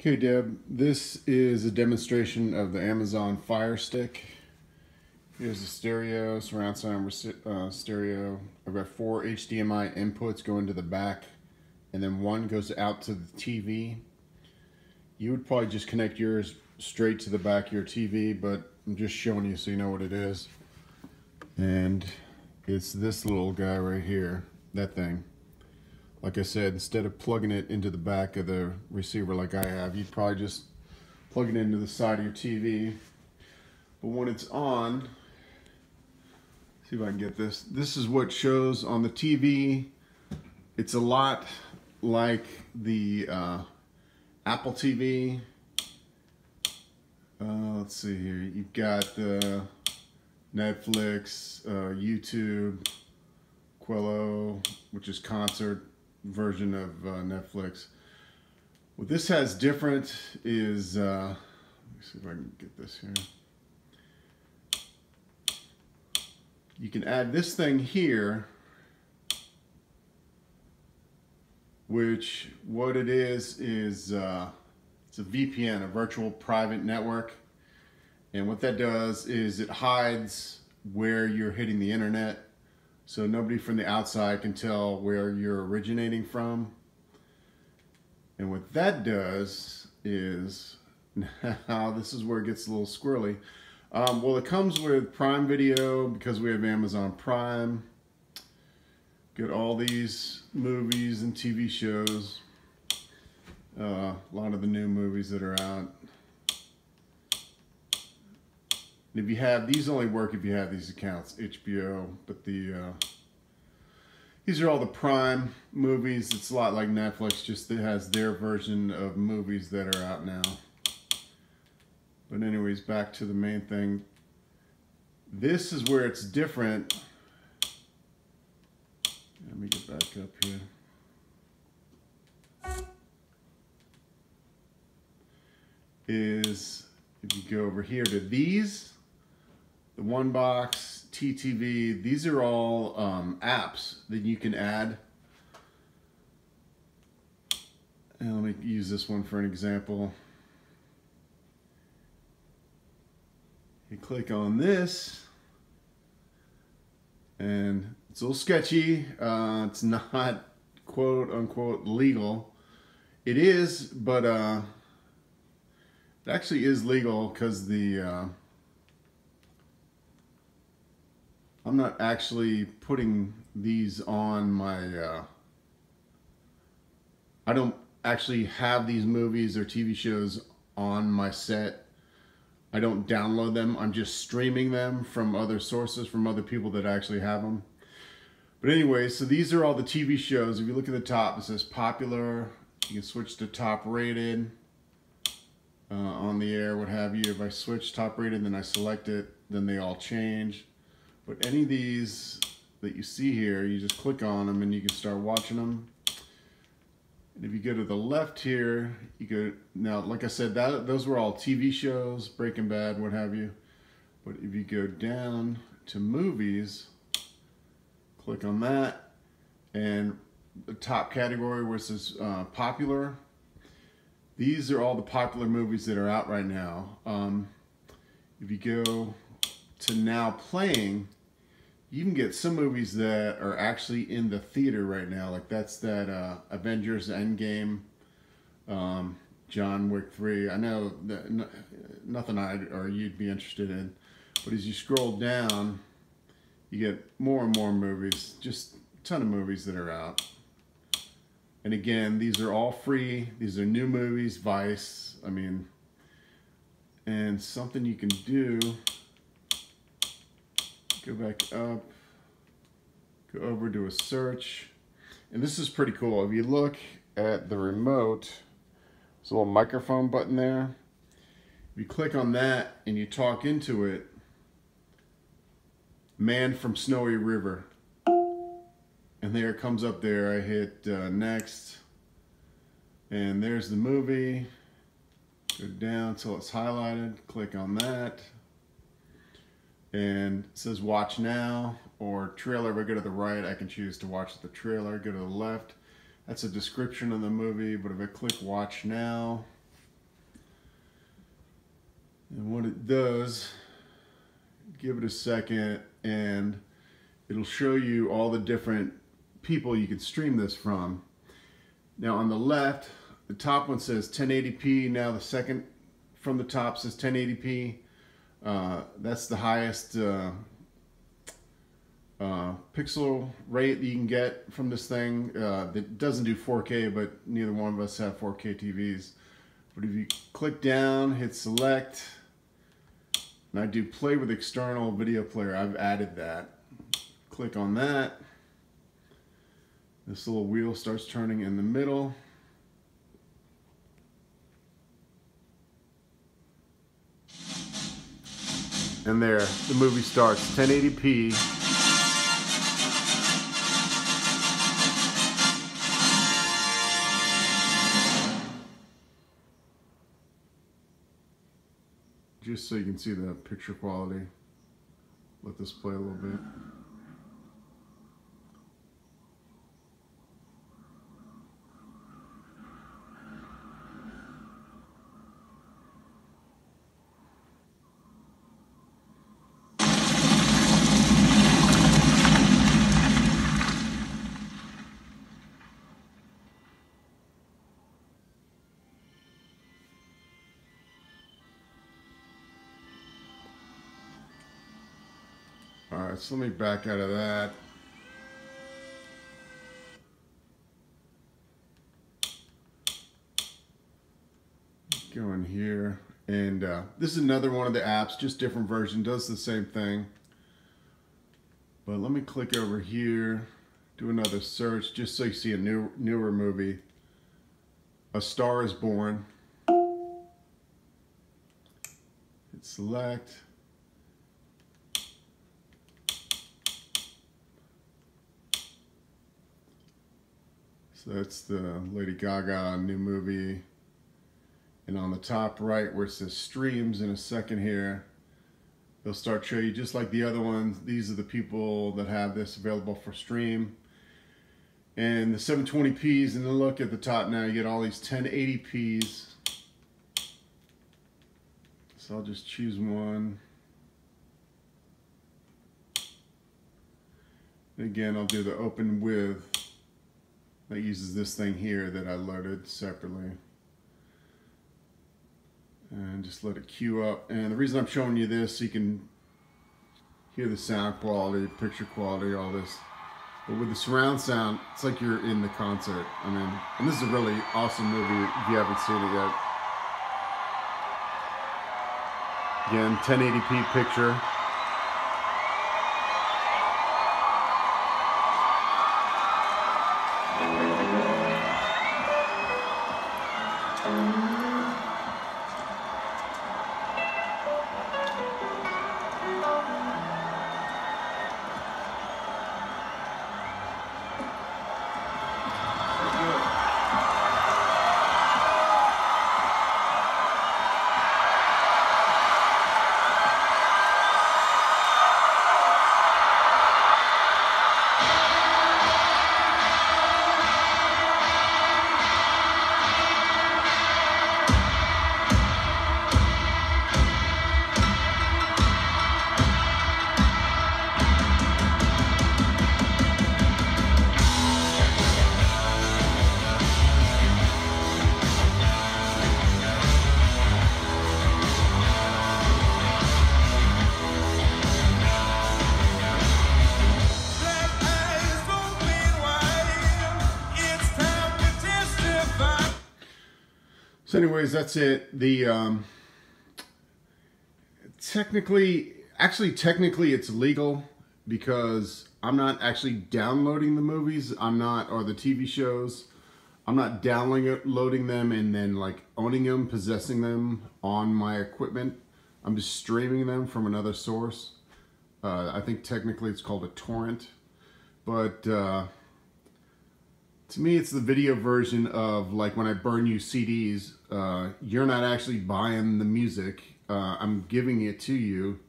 Okay, Deb, this is a demonstration of the Amazon Fire Stick. Here's the stereo, surround sound stereo. I've got 4 HDMI inputs going to the back, and then one goes out to the TV. You would probably just connect yours straight to the back of your TV, but I'm just showing you so you know what it is. And it's this little guy right here, that thing. Like I said, instead of plugging it into the back of the receiver like I have, you'd probably just plug it into the side of your TV. But when it's on, see if I can get this. This is what shows on the TV. It's a lot like the Apple TV. Let's see here. You've got Netflix, YouTube, Quello, which is concert version of Netflix. What this has different is, let me see if I can get this here. You can add this thing here, which what it is it's a VPN, a virtual private network. And what that does is it hides where you're hitting the internet, so nobody from the outside can tell where you're originating from. And what that does is, now this is where it gets a little squirrely. Well, it comes with Prime Video because we have Amazon Prime. Get all these movies and TV shows. A lot of the new movies that are out. And if you have, these only work if you have these accounts, HBO, but these are all the Prime movies. It's a lot like Netflix, just it has their version of movies that are out now. But anyways, back to the main thing. This is where it's different. Let me get back up here. Is if you go over here to these, the One Box, TTV, these are all apps that you can add. And let me use this one for an example. You click on this, and it's a little sketchy. It's not quote unquote legal. It is, but it actually is legal because I'm not actually putting these on my, I don't actually have these movies or TV shows on my set. I don't download them. I'm just streaming them from other sources, from other people that actually have them. But anyway, so these are all the TV shows. If you look at the top, it says popular. You can switch to top rated, on the air, what have you. If I switch top rated, then I select it, then they all change. But any of these that you see here, you just click on them and you can start watching them. And if you go to the left here, you go, now like I said, those were all TV shows, Breaking Bad, what have you. But if you go down to movies, click on that, and the top category where it says popular, these are all the popular movies that are out right now. If you go to now playing, you can get some movies that are actually in the theater right now. Like that's that Avengers Endgame, John Wick 3. I know that nothing you'd be interested in, but as you scroll down, you get more and more movies, just a ton of movies that are out. And again, these are all free. These are new movies, Vice, I mean, and something you can do, go back up, go over to a search, and this is pretty cool. If you look at the remote, there's a little microphone button there. If you click on that and you talk into it, Man from Snowy River. And there it comes up there. I hit next, and there's the movie. Go down till it's highlighted, click on that, and it says watch now or trailer. If I go to the right, I can choose to watch the trailer. Go to the left, that's a description of the movie, but if I click watch now, And what it does, give it a second and it'll show you all the different people you can stream this from. Now on the left, the top one says 1080p. Now the second from the top says 1080p. That's the highest pixel rate that you can get from this thing. It doesn't do 4K, but neither one of us have 4K TVs. But if you click down, hit select, and I do play with external video player, I've added that. Click on that. This little wheel starts turning in the middle. And there, the movie starts, 1080p. Just so you can see the picture quality. Let this play a little bit. Alright, so let me back out of that. Go in here, and this is another one of the apps, just different version, does the same thing. But let me click over here, do another search, just so you see a newer movie. A Star is Born. Hit select. So that's the Lady Gaga new movie. And on the top right where it says streams, in a second here, they'll start showing you just like the other ones. These are the people that have this available for stream. And the 720p's, and then look at the top now, you get all these 1080p's. So I'll just choose one. And again, I'll do the open with. That uses this thing here that I loaded separately. And just let it queue up. And the reason I'm showing you this, so you can hear the sound quality, picture quality, all this. But with the surround sound, it's like you're in the concert. I mean, and this is a really awesome movie if you haven't seen it yet. Again, 1080p picture. So anyways, that's it. The technically it's legal because I'm not actually downloading the movies. I'm not, or the TV shows. I'm not downloading them and then like owning them, possessing them on my equipment. I'm just streaming them from another source. I think technically it's called a torrent, but to me, it's the video version of like when I burn you CDs. You're not actually buying the music. I'm giving it to you.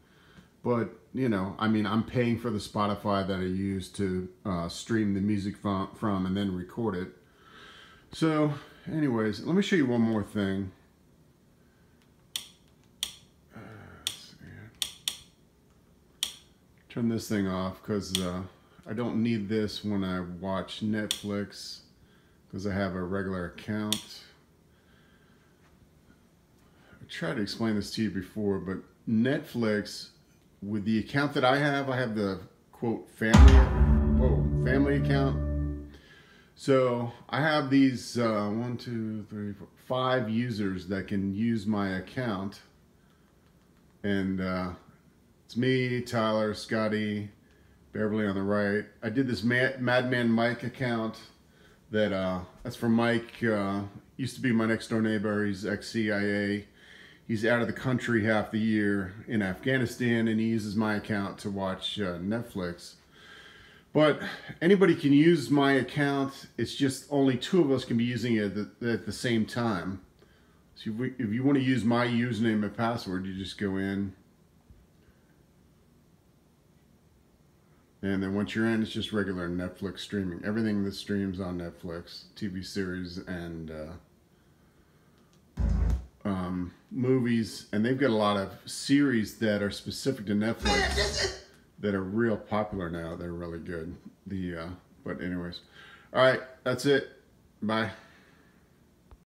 But, you know, I mean, I'm paying for the Spotify that I use to stream the music from and then record it. So, anyways, let me show you one more thing. turn this thing off because I don't need this when I watch Netflix because I have a regular account. I tried to explain this to you before, but Netflix, with the account that I have the quote family account. So I have these 1, 2, 3, 4, 5 users that can use my account, and it's me, Tyler, Scotty, Beverly on the right. I did this Madman Mike account that's for Mike. Used to be my next door neighbor. He's ex-CIA. He's out of the country half the year in Afghanistan, and he uses my account to watch Netflix. But anybody can use my account. It's just only 2 of us can be using it at the same time. So if you want to use my username and password, you just go in. And then once you're in, it's just regular Netflix streaming. Everything that streams on Netflix, TV series and movies. And they've got a lot of series that are specific to Netflix that are real popular now. They're really good. But anyways, all right, that's it. Bye.